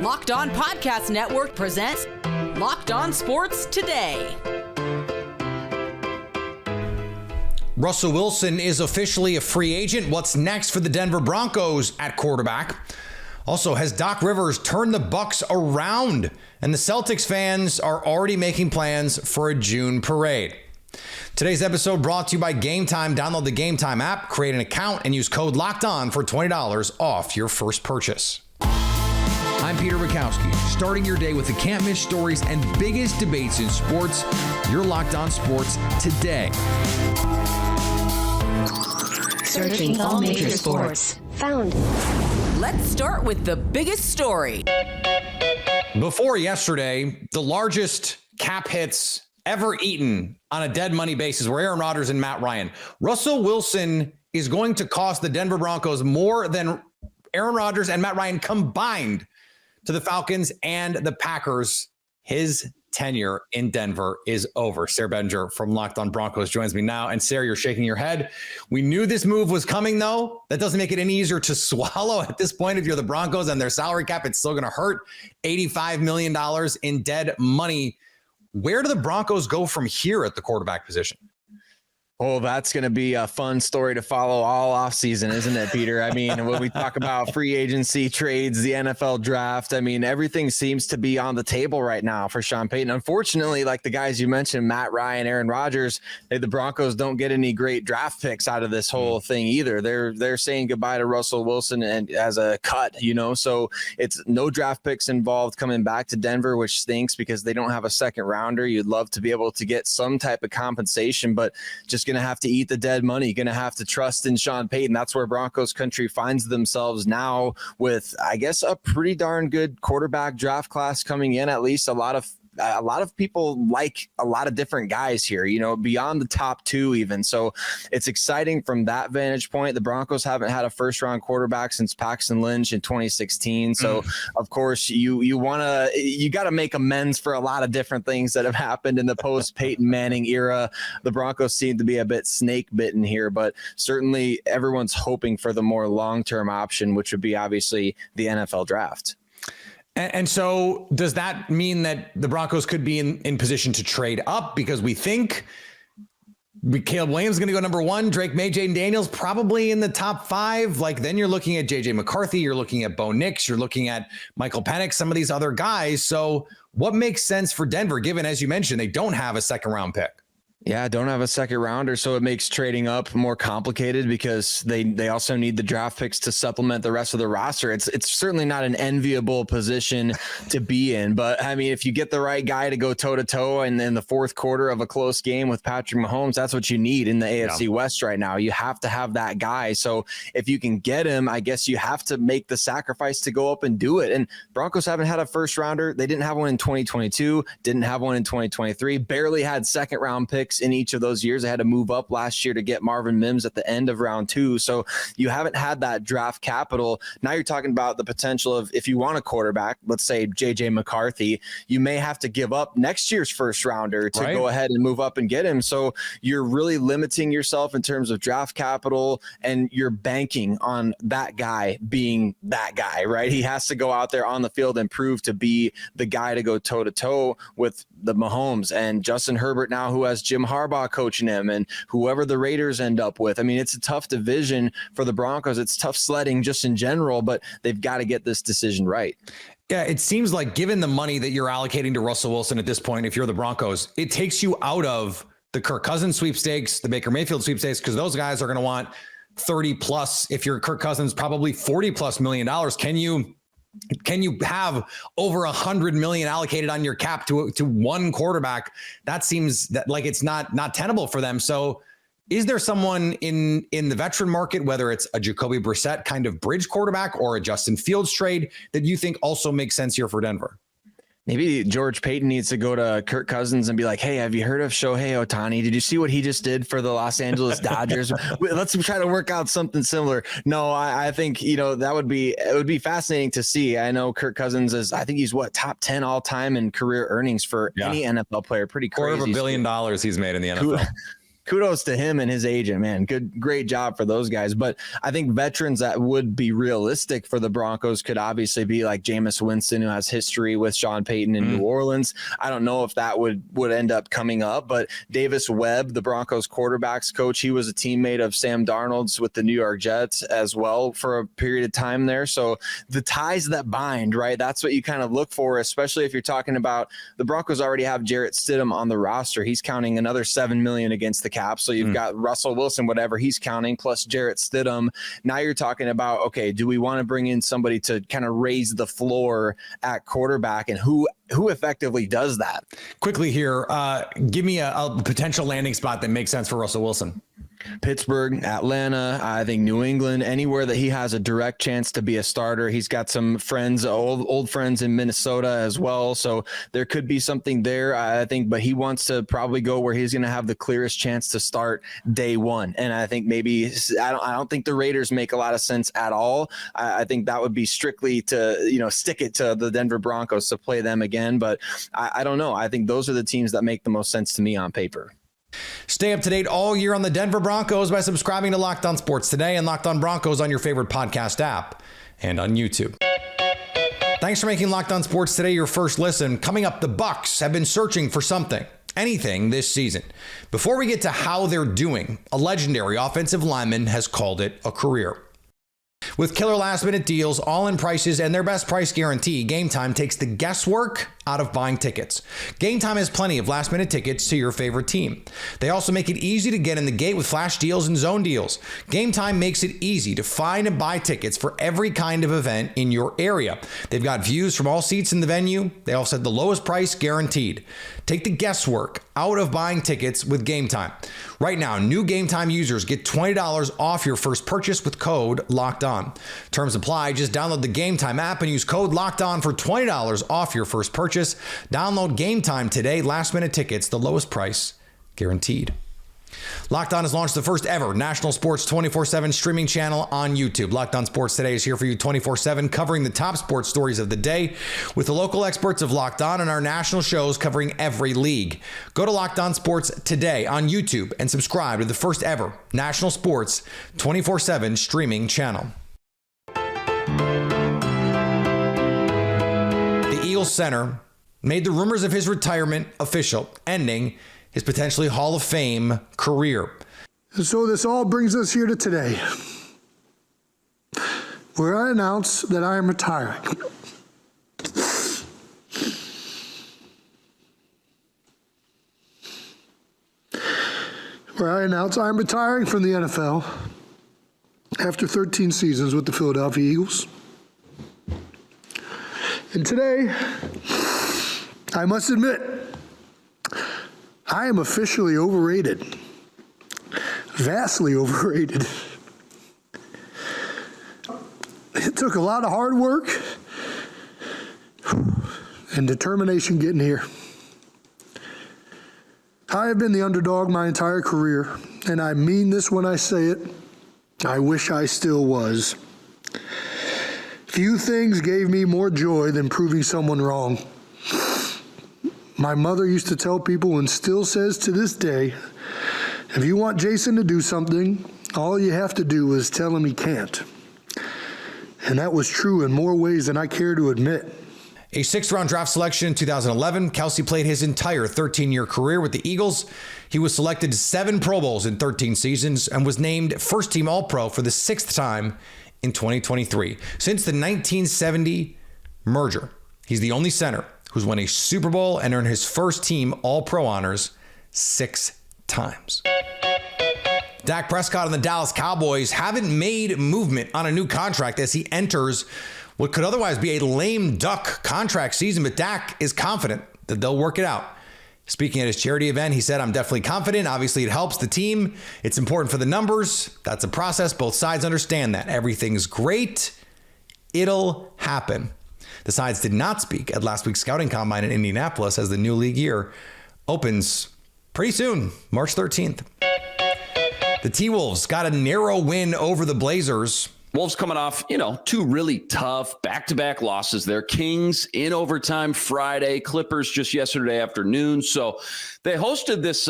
Locked On Podcast Network presents Locked On Sports Today. Russell Wilson is officially a free agent. What's next for the Denver Broncos at quarterback? Also, has Doc Rivers turned the Bucks around? And the Celtics fans are already making plans for a June parade. Today's episode brought to you by Gametime. Download the Gametime app, create an account, and use code LOCKEDON for $20 off your first purchase. I'm Peter Bukowski, starting your day with the can't-miss stories and biggest debates in sports. You're Locked On Sports Today. Searching all major sports. Found. Let's start with the biggest story. Before yesterday, the largest cap hits ever eaten on a dead money basis were Aaron Rodgers and Matt Ryan. Russell Wilson is going to cost the Denver Broncos more than Aaron Rodgers and Matt Ryan combined to the Falcons and the Packers. His tenure in Denver is over. Sarah Bedinger from Locked On Broncos joins me now. And Sarah, you're shaking your head. We knew this move was coming, though. That doesn't make it any easier to swallow at this point. If you're the Broncos and their salary cap, it's still going to hurt. $85 million in dead money. Where do the Broncos go from here at the quarterback position? Oh, that's going to be a fun story to follow all offseason, isn't it, Peter? I mean, when we talk about free agency trades, the NFL draft, I mean, everything seems to be on the table right now for Sean Payton. Unfortunately, like the guys you mentioned, Matt Ryan, Aaron Rodgers, the Broncos don't get any great draft picks out of this whole thing either. They're saying goodbye to Russell Wilson and as a cut, so it's no draft picks involved coming back to Denver, which stinks because they don't have a second rounder. You'd love to be able to get some type of compensation, but just going to have to eat the dead money, going to have to trust in Sean Payton. That's where Broncos country finds themselves now with, I guess, a pretty darn good quarterback draft class coming in. At least a lot of people like a lot of different guys here, beyond the top two even. So it's exciting from that vantage point. The Broncos haven't had a first round quarterback since Paxton Lynch in 2016. So of course you got to make amends for a lot of different things that have happened in the post Peyton Manning era. The Broncos seem to be a bit snake bitten here, but certainly everyone's hoping for the more long-term option, which would be obviously the NFL draft. And so does that mean that the Broncos could be in position to trade up? Because we think Caleb Williams is going to go number one. Drake May, Jaden Daniels probably in the top five. Then you're looking at J.J. McCarthy. You're looking at Bo Nix. You're looking at Michael Penix, some of these other guys. So what makes sense for Denver, given, as you mentioned, they don't have a second round pick? Yeah, don't have a second rounder, so it makes trading up more complicated because they also need the draft picks to supplement the rest of the roster. It's certainly not an enviable position to be in, but I mean, if you get the right guy to go toe-to-toe and in the fourth quarter of a close game with Patrick Mahomes, that's what you need in the AFC West right now. You have to have that guy. So if you can get him, I guess you have to make the sacrifice to go up and do it. And Broncos haven't had a first rounder. They didn't have one in 2022, didn't have one in 2023, barely had second round picks in each of those years. They had to move up last year to get Marvin Mims at the end of round 2. So you haven't had that draft capital. Now you're talking about the potential of, if you want a quarterback, let's say J.J. McCarthy, you may have to give up next year's first rounder to go ahead and move up and get him. So you're really limiting yourself in terms of draft capital, and you're banking on that guy being that guy, right? He has to go out there on the field and prove to be the guy to go toe to toe with the Mahomes and Justin Herbert now, who has Jim Harbaugh coaching him, and whoever the Raiders end up with. I mean, it's a tough division for the Broncos. It's tough sledding just in general, but they've got to get this decision right. Yeah, it seems like given the money that you're allocating to Russell Wilson at this point, if you're the Broncos, it takes you out of the Kirk Cousins sweepstakes, the Baker Mayfield sweepstakes, because those guys are going to want 30 plus. If you're Kirk Cousins, probably 40 plus $1 million. Can you have over $100 million allocated on your cap to one quarterback? That seems like it's not tenable for them. So is there someone in the veteran market, whether it's a Jacoby Brissett kind of bridge quarterback or a Justin Fields trade, that you think also makes sense here for Denver? Maybe George Payton needs to go to Kirk Cousins and be like, hey, have you heard of Shohei Ohtani? Did you see what he just did for the Los Angeles Dodgers? Let's try to work out something similar. No, I think, it would be fascinating to see. I know Kirk Cousins is, I think he's top 10 all time in career earnings for any NFL player. Pretty crazy. $250 million he's made in the NFL. kudos to him and his agent, man. Great job for those guys. But I think veterans that would be realistic for the Broncos could obviously be like Jameis Winston, who has history with Sean Payton in New Orleans. I don't know if that would end up coming up, but Davis Webb, the Broncos quarterbacks coach, he was a teammate of Sam Darnold's with the New York Jets as well for a period of time there. So the ties that bind, right? That's what you kind of look for, especially if you're talking about the Broncos already have Jarrett Stidham on the roster. He's counting another $7 million against the cap. So you've got Russell Wilson, whatever he's counting, plus Jarrett Stidham. Now you're talking about, okay, do we want to bring in somebody to kind of raise the floor at quarterback, and who effectively does that? Quickly here, give me a potential landing spot that makes sense for Russell Wilson. Pittsburgh, Atlanta, I think New England, anywhere that he has a direct chance to be a starter. He's got some friends, old friends in Minnesota as well. So there could be something there, I think, but he wants to probably go where he's going to have the clearest chance to start day one. And I think maybe, I don't think the Raiders make a lot of sense at all. I think that would be strictly to, stick it to the Denver Broncos to play them again. But I don't know. I think those are the teams that make the most sense to me on paper. Stay up to date all year on the Denver Broncos by subscribing to Locked On Sports Today and Locked On Broncos on your favorite podcast app and on YouTube. Thanks for making Locked On Sports Today your first listen. Coming up, the Bucks have been searching for anything this season. Before we get to how they're doing, a legendary offensive lineman has called it a career. With killer last-minute deals, all-in prices, and their best price guarantee, Gametime takes the guesswork out of buying tickets. Gametime has plenty of last-minute tickets to your favorite team. They also make it easy to get in the gate with flash deals and zone deals. Gametime makes it easy to find and buy tickets for every kind of event in your area. They've got views from all seats in the venue. They also have the lowest price guaranteed. Take the guesswork out of buying tickets with Gametime. Right now, new Gametime users get $20 off your first purchase with code LOCKEDON. Terms apply. Just download the Gametime app and use code LOCKEDON for $20 off your first purchase. Download Gametime today. Last minute tickets, the lowest price guaranteed. Locked On has launched the first ever national sports 24/7 streaming channel on YouTube. Locked On Sports Today is here for you 24/7, covering the top sports stories of the day with the local experts of Locked On and our national shows covering every league. Go to Locked On Sports Today on YouTube and subscribe to the first ever national sports 24/7 streaming channel. The Eagles center made the rumors of his retirement official, ending his potentially Hall of Fame career. And so this all brings us here to today, where I announce that I am retiring. Where I announce I am retiring from the NFL after 13 seasons with the Philadelphia Eagles. And today, I must admit, I am officially overrated, vastly overrated. It took a lot of hard work and determination getting here. I have been the underdog my entire career, and I mean this when I say it. I wish I still was. Few things gave me more joy than proving someone wrong. My mother used to tell people, and still says to this day, if you want Jason to do something, all you have to do is tell him he can't. And that was true in more ways than I care to admit. A sixth-round draft selection in 2011, Kelce played his entire 13-year career with the Eagles. He was selected to 7 Pro Bowls in 13 seasons and was named first-team All-Pro for the 6th time in 2023. Since the 1970 merger, he's the only center who's won a Super Bowl and earned his first-team All-Pro honors 6 times. Dak Prescott and the Dallas Cowboys haven't made movement on a new contract as he enters what could otherwise be a lame duck contract season, but Dak is confident that they'll work it out. Speaking at his charity event, he said, I'm definitely confident. Obviously, it helps the team. It's important for the numbers. That's a process. Both sides understand that. Everything's great. It'll happen. The sides did not speak at last week's scouting combine in Indianapolis as the new league year opens pretty soon, March 13th. The T-Wolves got a narrow win over the Blazers. Wolves coming off, two really tough back-to-back losses there. Kings in overtime Friday, Clippers just yesterday afternoon. So they hosted this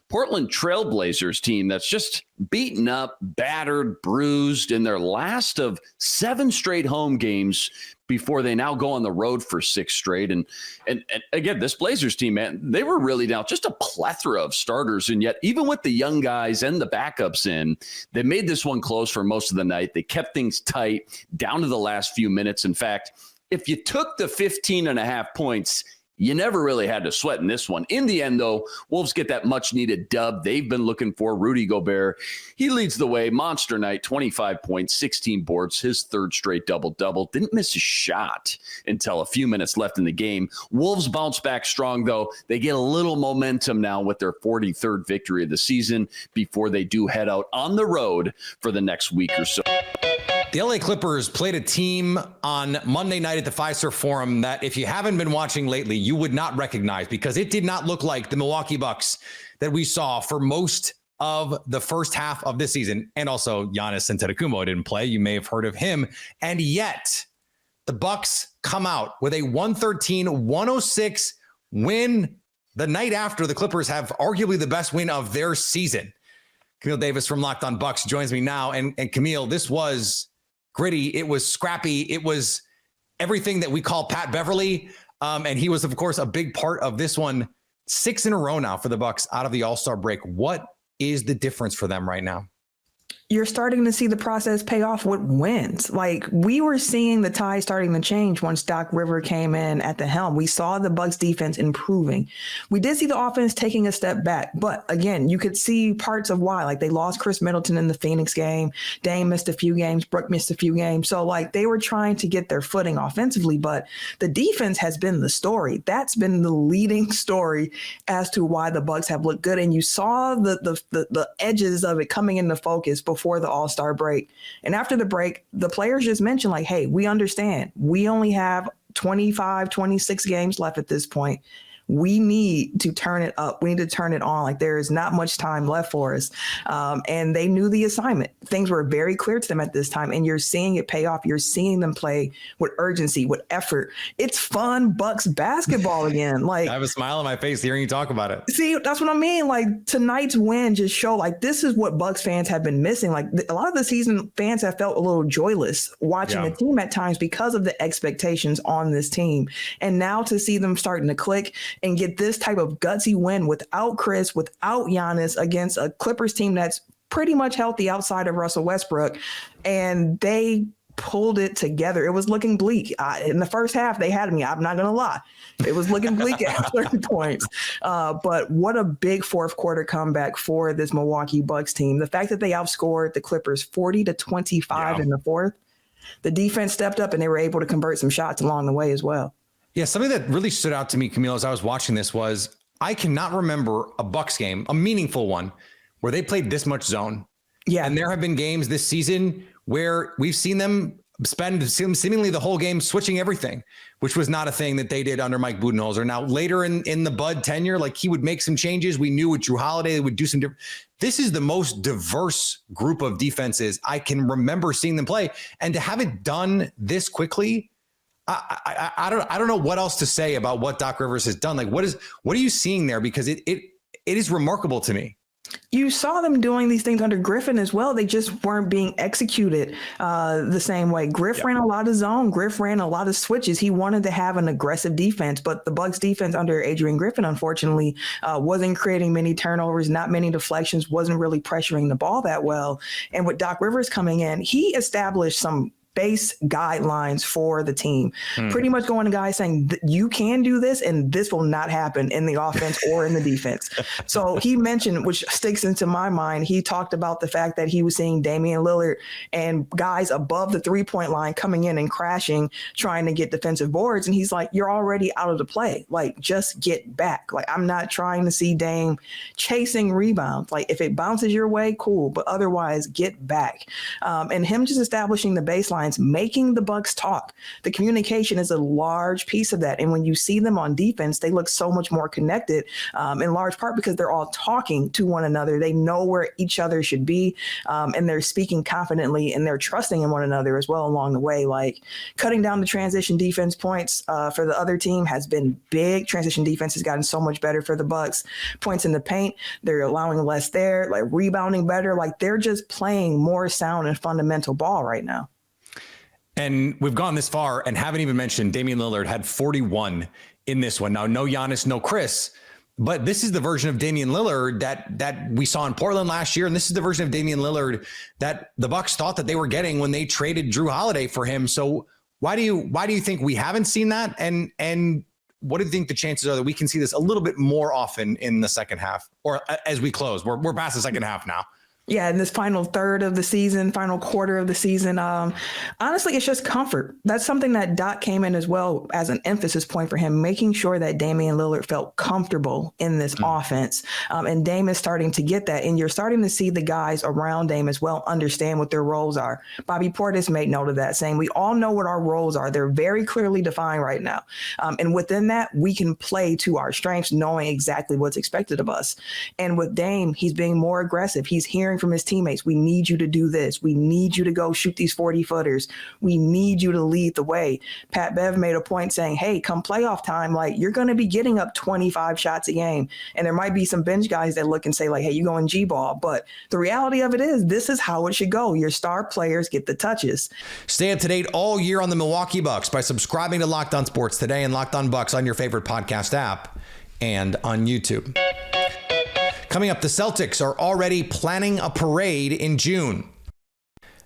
Portland Trailblazers team that's just beaten up, battered, bruised in their last of 7 straight home games before they now go on the road for 6 straight. And again, this Blazers team, man, they were really down, just a plethora of starters. And yet, even with the young guys and the backups in, they made this one close for most of the night. They kept things tight down to the last few minutes. In fact, if you took the 15.5 points, you never really had to sweat in this one. In the end, though, Wolves get that much-needed dub they've been looking for. Rudy Gobert, he leads the way. Monster night, 25 points, 16 boards, his 3rd straight double-double. Didn't miss a shot until a few minutes left in the game. Wolves bounce back strong, though. They get a little momentum now with their 43rd victory of the season before they do head out on the road for the next week or so. The LA Clippers played a team on Monday night at the Fiserv Forum that if you haven't been watching lately, you would not recognize, because it did not look like the Milwaukee Bucks that we saw for most of the first half of this season. And also Giannis Antetokounmpo didn't play. You may have heard of him. And yet the Bucks come out with a 113-106 win the night after the Clippers have arguably the best win of their season. Camille Davis from Locked On Bucks joins me now. And Camille, this was gritty. It was scrappy. It was everything that we call Pat Beverly. And he was, of course, a big part of this one. 6 in a row now for the Bucks out of the All-Star break. What is the difference for them right now? You're starting to see the process pay off with wins. Like, we were seeing the tide starting to change once Doc Rivers came in at the helm. We saw the Bucks defense improving. We did see the offense taking a step back, but again, you could see parts of why. Like, they lost Chris Middleton in the Phoenix game. Dame missed a few games. Brook missed a few games. So, like, they were trying to get their footing offensively, but the defense has been the story. That's been the leading story as to why the Bucks have looked good. And you saw the edges of it coming into focus before the All-Star break. And after the break, the players just mentioned, like, hey, we understand. We only have 25, 26 games left at this point. We need to turn it up. We need to turn it on. Like, there is not much time left for us. And they knew the assignment. Things were very clear to them at this time. And you're seeing it pay off. You're seeing them play with urgency, with effort. It's fun Bucks basketball again. Like, I have a smile on my face hearing you talk about it. See, that's what I mean. Like, tonight's win just showed, like, this is what Bucks fans have been missing. Like, a lot of the season fans have felt a little joyless watching the team at times because of the expectations on this team. And now to see them starting to click and get this type of gutsy win without Chris, without Giannis, against a Clippers team that's pretty much healthy outside of Russell Westbrook. And they pulled it together. It was looking bleak. In the first half, they had me. I'm not going to lie. It was looking bleak at 30 points. But what a big fourth quarter comeback for this Milwaukee Bucks team. The fact that they outscored the Clippers 40-25 in the fourth, the defense stepped up and they were able to convert some shots along the way as well. Yeah, something that really stood out to me, Camille, as I was watching this was I cannot remember a Bucks game, a meaningful one, where they played this much zone. Yeah. And there have been games this season where we've seen them spend seemingly the whole game switching everything, which was not a thing that they did under Mike Budenholzer. Now, later in the Bud tenure, like, he would make some changes. We knew with Drew Holiday, they would do some different. This is the most diverse group of defenses I can remember seeing them play. And to have it done this quickly, I don't know what else to say about what Doc Rivers has done. Like, what are you seeing there? Because it is remarkable to me. You saw them doing these things under Griffin as well. They just weren't being executed the same way. Griff ran a lot of zone. Griff ran a lot of switches. He wanted to have an aggressive defense, but the Bucks defense under Adrian Griffin, unfortunately, wasn't creating many turnovers, not many deflections, wasn't really pressuring the ball that well. And with Doc Rivers coming in, he established some base guidelines for the team, pretty much going to guys saying you can do this and this will not happen in the offense or in the defense. So he mentioned, which sticks into my mind, he talked about the fact that he was seeing Damian Lillard and guys above the 3-point line coming in and crashing, trying to get defensive boards. And he's like, you're already out of the play. Like, just get back. Like, I'm not trying to see Dame chasing rebounds. Like, if it bounces your way, cool. But otherwise, get back. And him just establishing the baseline sidelines, making the Bucks talk. The communication is a large piece of that. And when you see them on defense, they look so much more connected, in large part because they're all talking to one another. They know where each other should be, and they're speaking confidently, and they're trusting in one another as well along the way. Like cutting down the transition defense points for the other team has been big. Transition defense has gotten so much better for the Bucks. Points in the paint, they're allowing less there, like rebounding better. Like they're just playing more sound and fundamental ball right now. And we've gone this far and haven't even mentioned Damian Lillard had 41 in this one. Now, no Giannis, no Chris, but this is the version of Damian Lillard that we saw in Portland last year. And this is the version of Damian Lillard that the Bucks thought that they were getting when they traded Drew Holiday for him. So why do you think we haven't seen that? And what do you think the chances are that we can see this a little bit more often in the second half, or as we close? We're past the second half now. Yeah, in this final third of the season, final quarter of the season, honestly, it's just comfort. That's something that Doc came in as well as an emphasis point for him, making sure that Damian Lillard felt comfortable in this offense. And Dame is starting to get that. And you're starting to see the guys around Dame as well understand what their roles are. Bobby Portis made note of that, saying we all know what our roles are. They're very clearly defined right now. And within that, we can play to our strengths, knowing exactly what's expected of us. And with Dame, he's being more aggressive. He's hearing from his teammates, we need you to do this. We need you to go shoot these 40-footers. We need you to lead the way. Pat Bev made a point saying, hey, come playoff time, like you're going to be getting up 25 shots a game. And there might be some bench guys that look and say like, hey, you going G-ball. But the reality of it is this is how it should go. Your star players get the touches. Stay up to date all year on the Milwaukee Bucks by subscribing to Locked On Sports Today and Locked On Bucks on your favorite podcast app and on YouTube. Coming up, the Celtics are already planning a parade in June.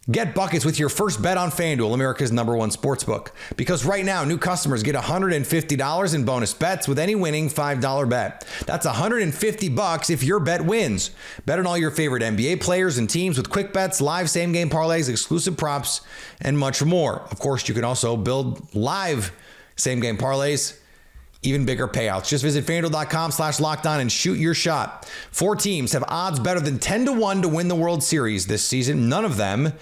Get buckets with your first bet on FanDuel, America's #1 sportsbook. Because right now, new customers get $150 in bonus bets with any winning $5 bet. That's $150 if your bet wins. Bet on all your favorite NBA players and teams with quick bets, live same-game parlays, exclusive props, and much more. Of course, you can also build live same-game parlays, even bigger payouts. Just visit FanDuel.com/lockedon and shoot your shot. 4 teams have odds better than 10-1 to win the World Series this season. None of them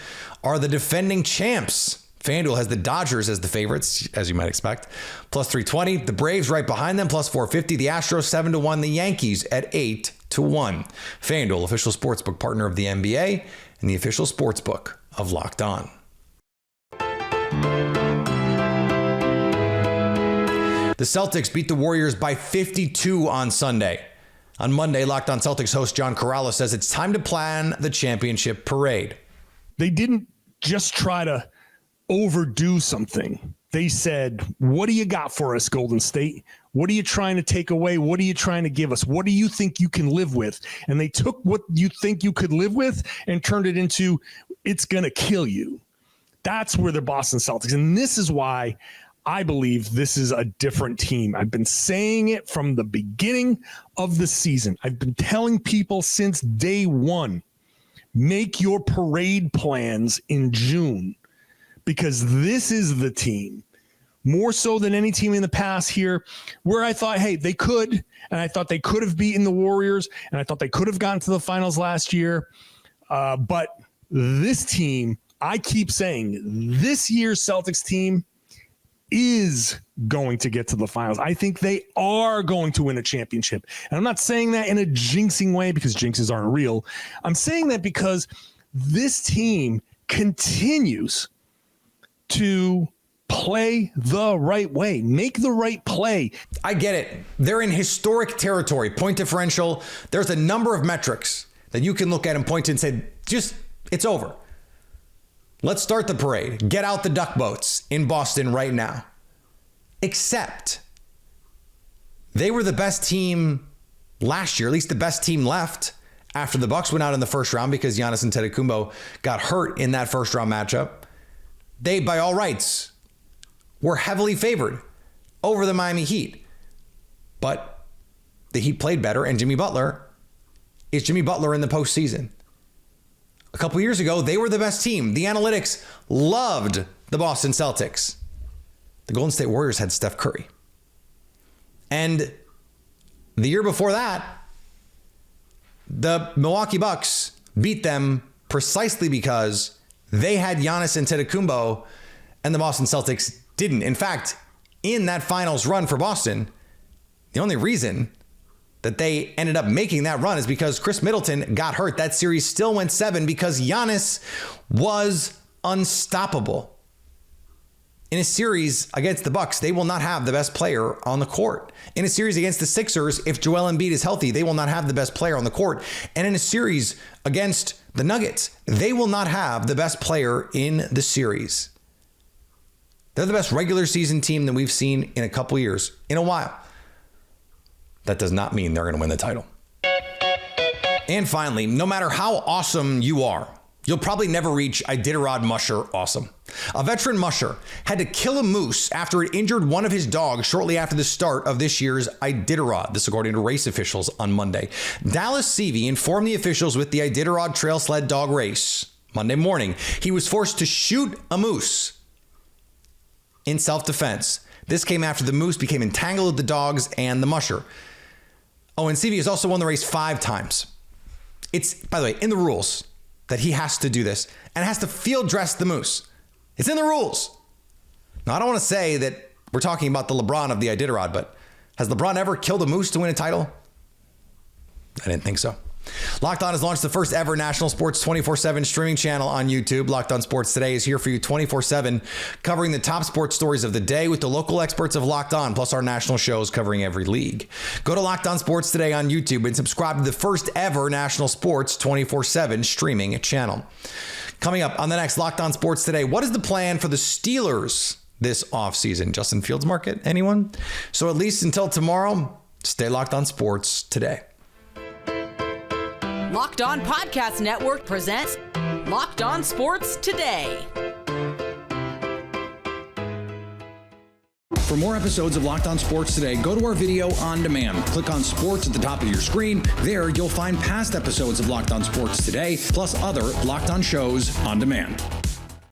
are the defending champs. FanDuel has the Dodgers as the favorites, as you might expect, plus 320. The Braves right behind them, plus 450. The Astros 7-1. The Yankees at 8-1. FanDuel, official sportsbook partner of the NBA and the official sportsbook of Locked On. The Celtics beat the Warriors by 52 on Sunday. On Monday, Locked On Celtics host John Corrales says it's time to plan the championship parade. They didn't just try to overdo something. They said, what do you got for us, Golden State? What are you trying to take away? What are you trying to give us? What do you think you can live with? And they took what you think you could live with and turned it into, it's going to kill you. That's where the Boston Celtics. And this is why I believe this is a different team. I've been saying it from the beginning of the season. I've been telling people since day one, make your parade plans in June, because this is the team, more so than any team in the past here, where I thought, hey, they could, and I thought they could have beaten the Warriors, and I thought they could have gotten to the finals last year. But this team, I keep saying, this year's Celtics team is going to get to the finals. I think they are going to win a championship. And I'm not saying that in a jinxing way, because jinxes aren't real. I'm saying that because this team continues to play the right way, make the right play. I get it. They're in historic territory, point differential. There's a number of metrics that you can look at and point to and say, just, it's over. Let's start the parade. Get out the duck boats in Boston right now. Except they were the best team last year, at least the best team left after the Bucks went out in the first round because Giannis Antetokounmpo got hurt in that first round matchup. They, by all rights, were heavily favored over the Miami Heat. But the Heat played better, and Jimmy Butler is Jimmy Butler in the postseason. A couple years ago, they were the best team. The analytics loved the Boston Celtics. The Golden State Warriors had Steph Curry. And the year before that, the Milwaukee Bucks beat them precisely because They had Giannis Antetokounmpo, and the Boston Celtics didn't. In fact, in that finals run for Boston, the only reason that they ended up making that run is because Chris Middleton got hurt. That series still went 7 because Giannis was unstoppable. In a series against the Bucks, they will not have the best player on the court. In a series against the Sixers, if Joel Embiid is healthy, they will not have the best player on the court. And in a series against the Nuggets, they will not have the best player in the series. They're the best regular season team that we've seen in a couple years, in a while. That does not mean they're going to win the title. And finally, no matter how awesome you are, you'll probably never reach Iditarod musher awesome. A veteran musher had to kill a moose after it injured one of his dogs shortly after the start of this year's Iditarod. This according to race officials on Monday. Dallas Seavey informed the officials with the Iditarod trail sled dog race Monday morning he was forced to shoot a moose in self-defense. This came after the moose became entangled with the dogs and the musher. Oh, and Seavey has also won the race 5 times. It's, by the way, in the rules that he has to do this and has to field dress the moose. It's in the rules. Now, I don't want to say that we're talking about the LeBron of the Iditarod, but has LeBron ever killed a moose to win a title? I didn't think so. Locked On has launched the first ever national sports 24/7 streaming channel on YouTube. Locked On Sports Today is here for you 24/7, covering the top sports stories of the day with the local experts of Locked On, plus our national shows covering every league. Go to Locked On Sports Today on YouTube and subscribe to the first ever national sports 24/7 streaming channel. Coming up on the next Locked On Sports Today, what is the plan for the Steelers this offseason? Justin Fields market, anyone? So at least until tomorrow, stay locked on sports today. Locked On Podcast Network presents Locked On Sports Today. For more episodes of Locked On Sports Today, go to our video on demand. Click on Sports at the top of your screen. There, you'll find past episodes of Locked On Sports Today, plus other Locked On shows on demand.